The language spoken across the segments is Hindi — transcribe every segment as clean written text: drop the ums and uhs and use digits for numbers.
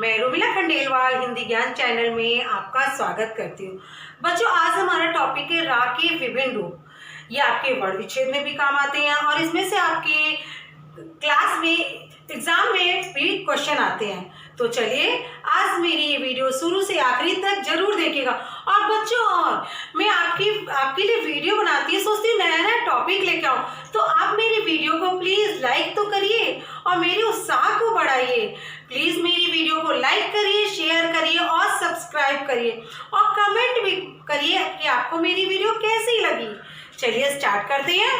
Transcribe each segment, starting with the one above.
मैं रुबिला खंडेलवाल हिंदी ज्ञान चैनल में आपका स्वागत करती हूँ। बच्चों, आज हमारा टॉपिक है रा के विभिन्न रूप। ये आपके वर्ण विच्छेद में भी काम आते हैं और इसमें से आपके क्लास में एग्जाम में भी क्वेश्चन आते हैं। तो चलिए, आज मेरी ये वीडियो शुरू से आखिरी तक जरूर देखिएगा। और बच्चों, और मैं आपके लिए वीडियो बनाती है, सोचती हूँ नया नया टॉपिक लेके आऊँ, तो आप मेरी वीडियो को प्लीज लाइक तो करिए और मेरे उत्साह को बढ़ाइए। प्लीज मेरी वीडियो को लाइक करिए, शेयर करिए और सब्सक्राइब करिए और कमेंट भी करिए कि आपको मेरी वीडियो कैसी लगी। चलिए स्टार्ट करते हैं।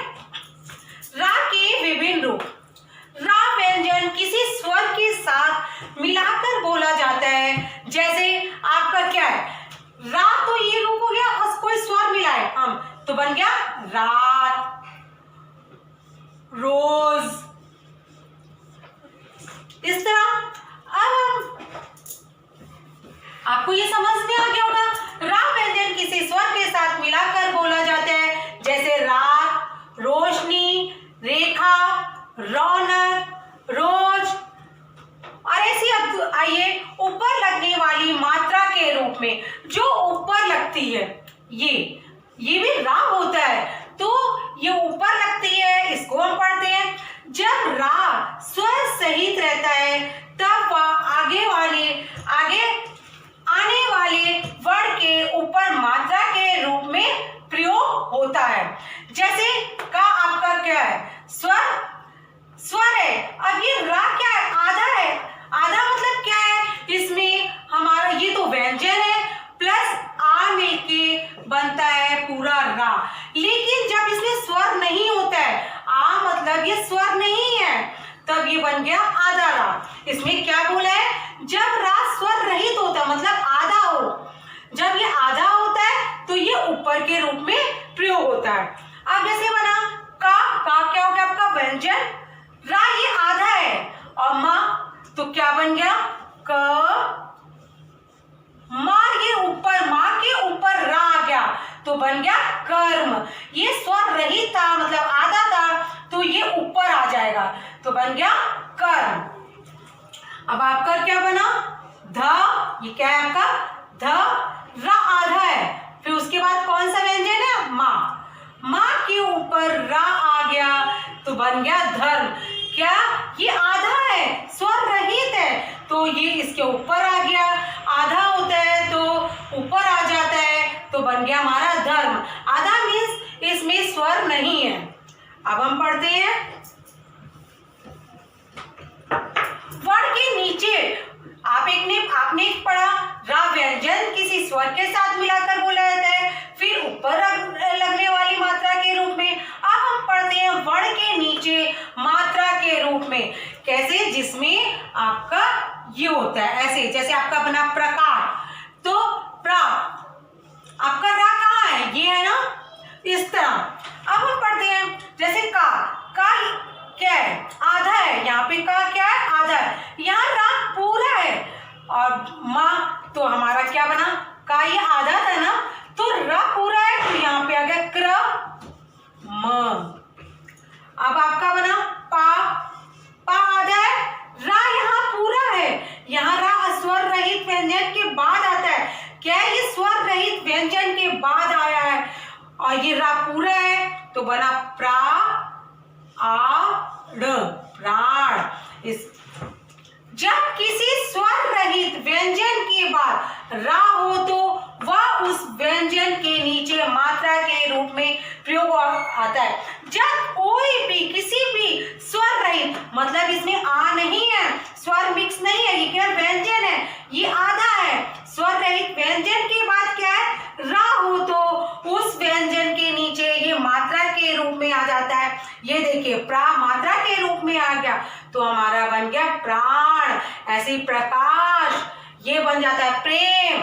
रा के विभिन्न रूप। रा व्यंजन किसी स्वर के साथ मिलाकर बोला जाता है। जैसे आपका क्या है, रा तो ये रूप हो गया और कोई स्वर मिलाए हम तो बन गया रात, रोज, इस तरह। अब आपको ये समझ में आ गया होगा, रा व्यंजन किसी स्वर के साथ मिलाकर बोला जाता है। जैसे रात, रोशनी, रेखा, रौनक, रोज। और ऐसी अब आइए ऊपर लगने वाली मात्रा के रूप में, जो ऊपर लगती है ये भी रा होता है। तो ये ऊपर लगती है, इसको हम पढ़ते हैं। जब रा स्वर सहित रहता है तब वह आगे आने वाले वर्ण के ऊपर मात्रा के रूप में प्रयोग होता है। जैसे का आपका क्या है, स्वर है। अब ये रा क्या है, आधा है। आधा मतलब क्या है, इसमें हमारा ये तो व्यंजन है प्लस आ मिलके बनता है पूरा रा। लेकिन जब इसमें स्वर नहीं होता है, आ मतलब ये स्वर नहीं है, तब ये बन गया आधा रा। इसमें क्या बोला है, जब रा स्वर रहित होता है मतलब आधा हो, जब ये आधा होता है तो ये ऊपर के रूप में प्रयोग होता है। अब जैसे बना का क्या हो गया आपका व्यंजन, रा ये आधा है और माँ तो क्या बन गया क। माँ के ऊपर रा आ गया तो बन गया कर्म। ये स्वर रहित था मतलब आधा था तो ये ऊपर आ जाएगा तो बन गया कर्म। अब आपका क्या बना ध, ये क्या है आपका ध, रा आधा है, फिर उसके बाद कौन सा व्यंजन है माँ के ऊपर रा आ गया तो बन गया धर्म। क्या ये आधा है, स्वर रहित है तो ये इसके ऊपर आ गया, आधा होता है तो ऊपर आ जाता है तो बन गया हमारा धर्म। आधा मीन्स इसमें स्वर नहीं है। अब हम पढ़ते हैं वर्ण के नीचे। आपने पढ़ा रा व्यंजन किसी स्वर के साथ मिलाकर बोला जाता है, फिर ऊपर लगने वाली मात्रा के रूप में। अब हम पढ़ते हैं वर्ण के नीचे मात्रा के रूप में। कैसे, जिसमें आपका ये होता है ऐसे, जैसे आपका बना प्रकार, तो प्रा आपका रा कहाँ है, ये है ना, इस तरह। अब हम पढ़ते हैं जैसे का क्या है, आधा है। यहाँ पे का क्या है, आधा है। यहाँ रा पूरा है और माँ तो हमारा क्या बना का, ये आधा था ना तो रा पूरा है तो यहाँ पे आ गया क्र म। अब आपका बना पा आधा है, रा यहाँ पूरा है। यहाँ रा स्वर रहित व्यंजन के बाद आता है। क्या है, ये स्वर रहित व्यंजन के बाद आया है और ये रा पूरा है तो बना प्रा आड़, प्राण। जब किसी स्वर रहित व्यंजन के बाद रा हो तो वह उस व्यंजन के नीचे मात्रा के रूप में प्रयोग आता है। जब कोई भी किसी भी स्वर रहित मतलब इसमें आ नहीं है, स्वर मिक्स नहीं है, ये केवल व्यंजन है, ये आधा है। स्वर रहित व्यंजन के बाद क्या है, रा हो तो उस व्यंजन के नीचे ये मात्रा के रूप में आ जाता है। ये देखिए प्रा मात्रा के रूप में आ गया तो हमारा बन गया प्राण। ऐसे प्रकाश ये बन जाता है प्रेम।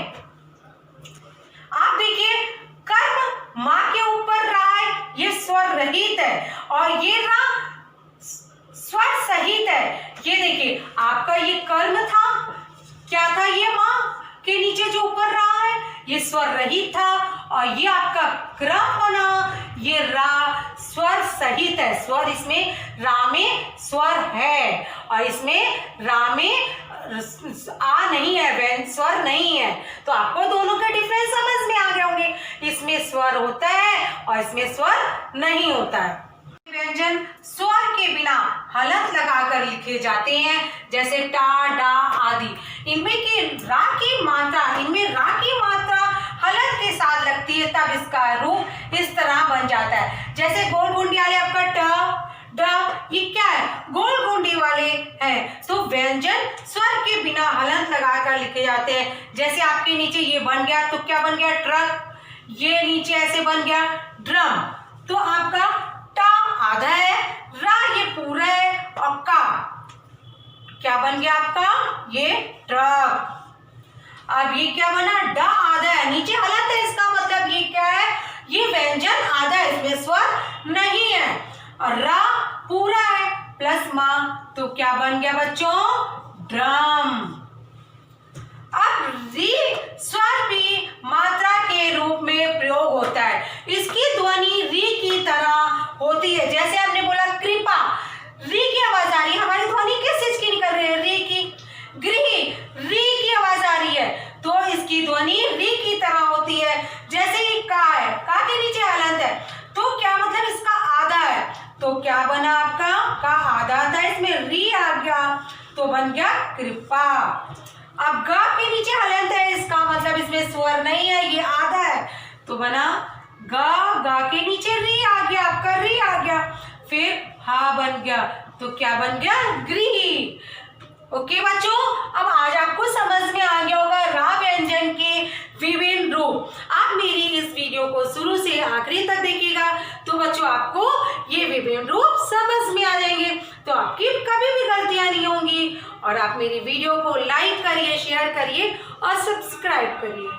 आप देखिए कर्म माँ के ऊपर रा है, ये स्वर रहित है और ये रा स्वर सहित है। ये देखिए आपका ये कर्म था, क्या था, ये माँ के नीचे जो ऊपर रा है ये स्वर रहित था और ये आपका क्रम बना, ये रा स्वर सहित है। स्वर इसमें रा में स्वर है और इसमें रा में आ नहीं है, स्वर नहीं है, तो आपको दोनों का डिफरेंस समझ में आ गए होंगे। इसमें स्वर होता है और इसमें स्वर नहीं होता है। व्यंजन स्वर के बिना हलंत लगाकर लिखे जाते हैं, जैसे टा, डा आदि। इनमें रा की मात्रा हलंत के साथ लगती है, तब इसका रूप इस तरह बन जाता है। जैसे गोल गुंडी वाले आपका ट, ड, ये क्या है, गोल गुंडी वाले हैं, तो व्यंजन स्वर के बिना हलंत लगाकर लिखे जाते हैं। जैसे आपके नीचे ये बन गया, तो क्या बन गया, ट्रक। ये नीचे ऐसे बन गया, ड्रम। तो आपका टा आधा है, रा ये पूरा है, और का क्या बन गया आपका, ये ट्रक। अब ये क्या बना, डा आधा है, नीचे हलंत है, इसका मतलब ये क्या है, ये व्यंजन आधा है, इसमें स्वर नहीं है। और रा पूरा है प्लस मां, तो क्या बन गया बच्चों, ड्रम। अब री स्वर भी मात्रा के रूप में प्रयोग होता है। इसकी ध्वनि री की तरह होती है। जैसे आपने बोला कृपा, री की आवाज आ रही है, हमारी ध्वनि किस चीज की निकल रही है, री की। गृह, री की आवाज आ रही है, तो इसकी ध्वनि री की तरह होती है। जैसे ही का है, का के नीचे हलंत है, तो क्या मतलब इसका आधा है, तो क्या बना आपका, का आधा था, इसमें री आ गया, तो बन गया कृपा। अब गा के नीचे हलंत है, इसका मतलब इसमें स्वर नहीं है, ये आधा है, तो बना गा, गा के नीचे री आ गया, आपका री आ गया, फिर हा बन गया, तो क्या बन गया, गृह। ओके बच्चों, अब आज आपको समझ में आ गया होगा रा व्यंजन के विभिन्न रूप। आप मेरी इस वीडियो को शुरू से आखिरी तक देखिएगा, तो बच्चों आपको ये विभिन्न रूप समझ में आ जाएंगे, तो आपकी कभी भी गलतियां नहीं होंगी। और आप मेरी वीडियो को लाइक करिए, शेयर करिए और सब्सक्राइब करिए।